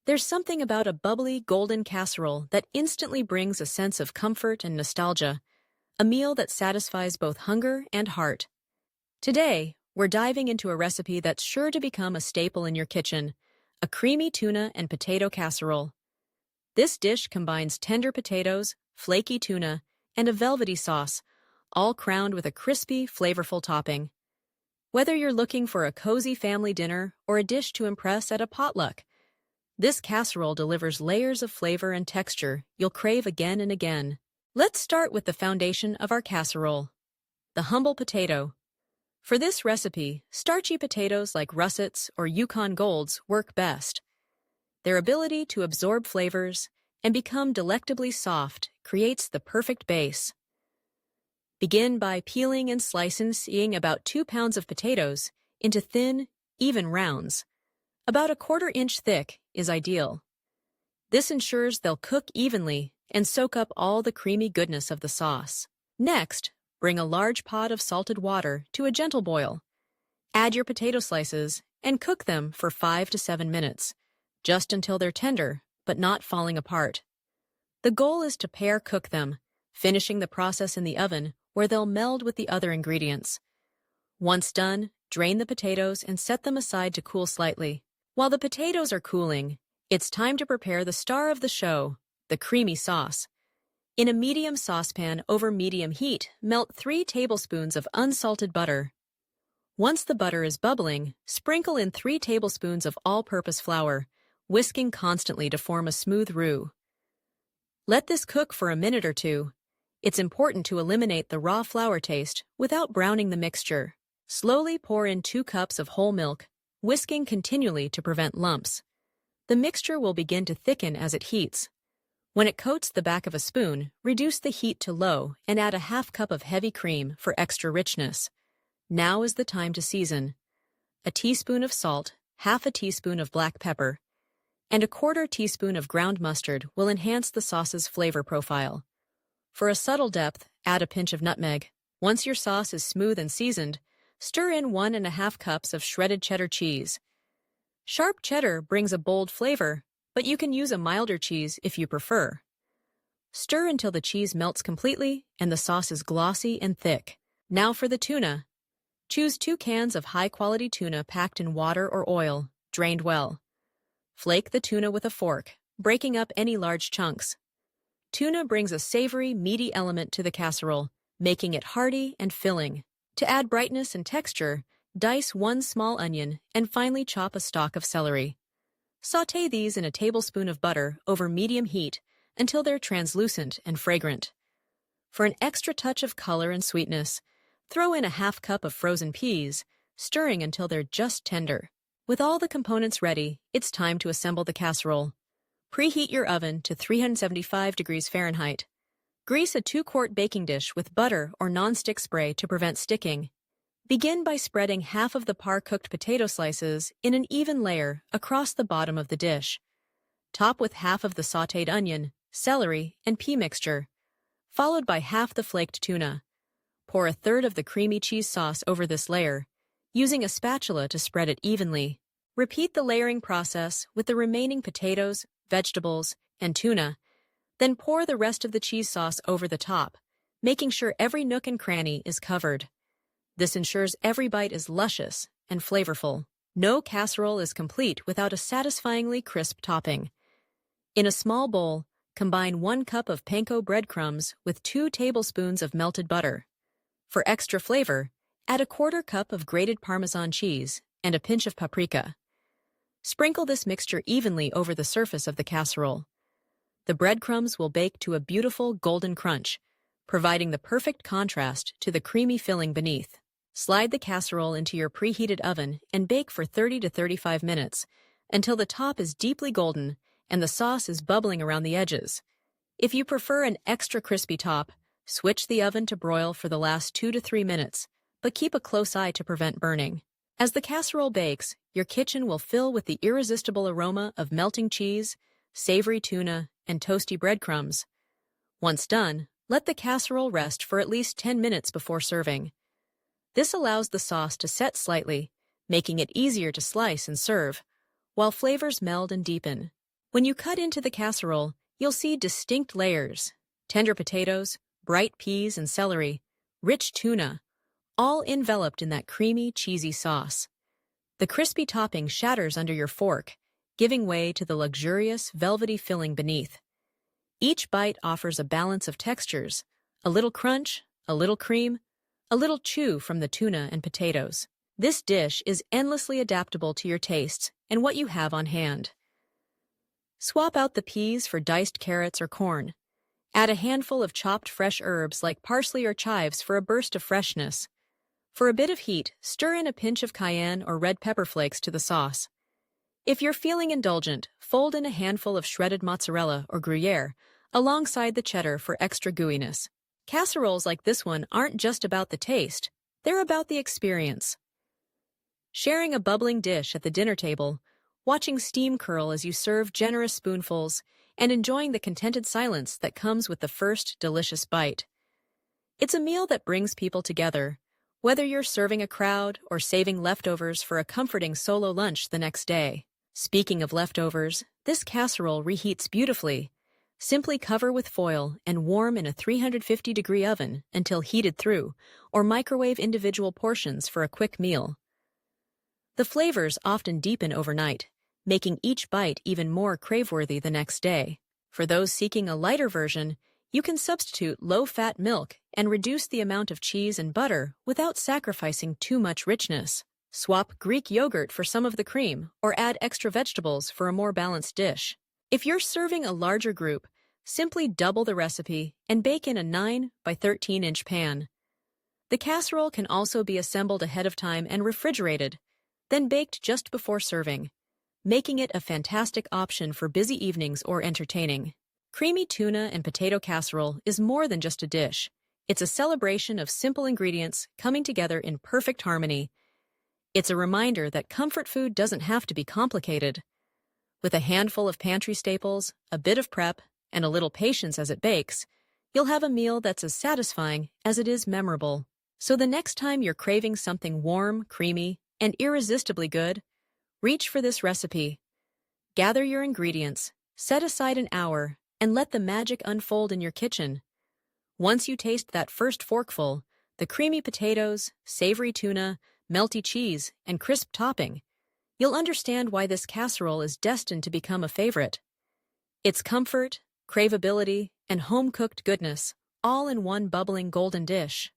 There's something about a bubbly, golden casserole that instantly brings a sense of comfort and nostalgia, a meal that satisfies both hunger and heart. Today, we're diving into a recipe that's sure to become a staple in your kitchen, a creamy tuna and potato casserole. This dish combines tender potatoes, flaky tuna, and a velvety sauce, all crowned with a crispy, flavorful topping. Whether you're looking for a cozy family dinner or a dish to impress at a potluck, this casserole delivers layers of flavor and texture you'll crave again and again. Let's start with the foundation of our casserole, the humble potato. For this recipe, starchy potatoes like russets or Yukon Golds work best. Their ability to absorb flavors and become delectably soft creates the perfect base. Begin by peeling and slicing about 2 pounds of potatoes into thin, even rounds. About a 1/4 inch thick is ideal. This ensures they'll cook evenly and soak up all the creamy goodness of the sauce. Next, bring a large pot of salted water to a gentle boil. Add your potato slices and cook them for 5 to 7 minutes, just until they're tender but not falling apart. The goal is to pair-cook them, finishing the process in the oven where they'll meld with the other ingredients. Once done, drain the potatoes and set them aside to cool slightly. While the potatoes are cooling, it's time to prepare the star of the show, the creamy sauce. In a medium saucepan over medium heat, melt 3 tablespoons of unsalted butter. Once the butter is bubbling, sprinkle in 3 tablespoons of all-purpose flour, whisking constantly to form a smooth roux. Let this cook for a minute or two. It's important to eliminate the raw flour taste without browning the mixture. Slowly pour in 2 cups of whole milk, whisking continually to prevent lumps. The mixture will begin to thicken as it heats. When it coats the back of a spoon, reduce the heat to low and add a 1/2 cup of heavy cream for extra richness. Now is the time to season. A teaspoon of salt, 1/2 teaspoon of black pepper, and a 1/4 teaspoon of ground mustard will enhance the sauce's flavor profile. For a subtle depth, add a pinch of nutmeg. Once your sauce is smooth and seasoned, stir in 1½ cups of shredded cheddar cheese. Sharp cheddar brings a bold flavor, but you can use a milder cheese if you prefer. Stir until the cheese melts completely and the sauce is glossy and thick. Now for the tuna. Choose 2 cans of high-quality tuna packed in water or oil, drained well. Flake the tuna with a fork, breaking up any large chunks. Tuna brings a savory, meaty element to the casserole, making it hearty and filling. To add brightness and texture, dice 1 small onion and finely chop a stalk of celery. Sauté these in a tablespoon of butter over medium heat until they're translucent and fragrant. For an extra touch of color and sweetness, throw in a 1/2 cup of frozen peas, stirring until they're just tender. With all the components ready, it's time to assemble the casserole. Preheat your oven to 375 degrees Fahrenheit. Grease a 2-quart baking dish with butter or non-stick spray to prevent sticking. Begin by spreading 1/2 of the par-cooked potato slices in an even layer across the bottom of the dish. Top with 1/2 of the sautéed onion, celery, and pea mixture, followed by 1/2 the flaked tuna. Pour 1/3 of the creamy cheese sauce over this layer, using a spatula to spread it evenly. Repeat the layering process with the remaining potatoes, vegetables, and tuna, then pour the rest of the cheese sauce over the top, making sure every nook and cranny is covered. This ensures every bite is luscious and flavorful. No casserole is complete without a satisfyingly crisp topping. In a small bowl, combine 1 cup of panko breadcrumbs with 2 tablespoons of melted butter. For extra flavor, add a 1/4 cup of grated Parmesan cheese and a pinch of paprika. Sprinkle this mixture evenly over the surface of the casserole. The breadcrumbs will bake to a beautiful golden crunch, providing the perfect contrast to the creamy filling beneath. Slide the casserole into your preheated oven and bake for 30 to 35 minutes until the top is deeply golden and the sauce is bubbling around the edges. If you prefer an extra crispy top, switch the oven to broil for the last 2 to 3 minutes, but keep a close eye to prevent burning. As the casserole bakes, your kitchen will fill with the irresistible aroma of melting cheese, savory tuna, and toasty breadcrumbs. Once done, let the casserole rest for at least 10 minutes before serving. This allows the sauce to set slightly, making it easier to slice and serve, while flavors meld and deepen. When you cut into the casserole, you'll see distinct layers: tender potatoes, bright peas and celery, rich tuna, all enveloped in that creamy, cheesy sauce. The crispy topping shatters under your fork, giving way to the luxurious, velvety filling beneath. Each bite offers a balance of textures: a little crunch, a little cream, a little chew from the tuna and potatoes. This dish is endlessly adaptable to your tastes and what you have on hand. Swap out the peas for diced carrots or corn. Add a handful of chopped fresh herbs like parsley or chives for a burst of freshness. For a bit of heat, stir in a pinch of cayenne or red pepper flakes to the sauce. If you're feeling indulgent, fold in a handful of shredded mozzarella or Gruyere alongside the cheddar for extra gooiness. Casseroles like this one aren't just about the taste, they're about the experience. Sharing a bubbling dish at the dinner table, watching steam curl as you serve generous spoonfuls, and enjoying the contented silence that comes with the first delicious bite. It's a meal that brings people together, whether you're serving a crowd or saving leftovers for a comforting solo lunch the next day. Speaking of leftovers, this casserole reheats beautifully. Simply cover with foil and warm in a 350-degree oven until heated through, or microwave individual portions for a quick meal. The flavors often deepen overnight, making each bite even more crave-worthy the next day. For those seeking a lighter version, you can substitute low-fat milk and reduce the amount of cheese and butter without sacrificing too much richness. Swap Greek yogurt for some of the cream, or add extra vegetables for a more balanced dish. If you're serving a larger group, simply double the recipe and bake in a 9 by 13-inch pan. The casserole can also be assembled ahead of time and refrigerated, then baked just before serving, making it a fantastic option for busy evenings or entertaining. Creamy tuna and potato casserole is more than just a dish. It's a celebration of simple ingredients coming together in perfect harmony. It's a reminder that comfort food doesn't have to be complicated. With a handful of pantry staples, a bit of prep, and a little patience as it bakes, you'll have a meal that's as satisfying as it is memorable. So the next time you're craving something warm, creamy, and irresistibly good, reach for this recipe. Gather your ingredients, set aside an hour, and let the magic unfold in your kitchen. Once you taste that first forkful, the creamy potatoes, savory tuna, melty cheese, and crisp topping, you'll understand why this casserole is destined to become a favorite. It's comfort, craveability, and home-cooked goodness, all in one bubbling golden dish.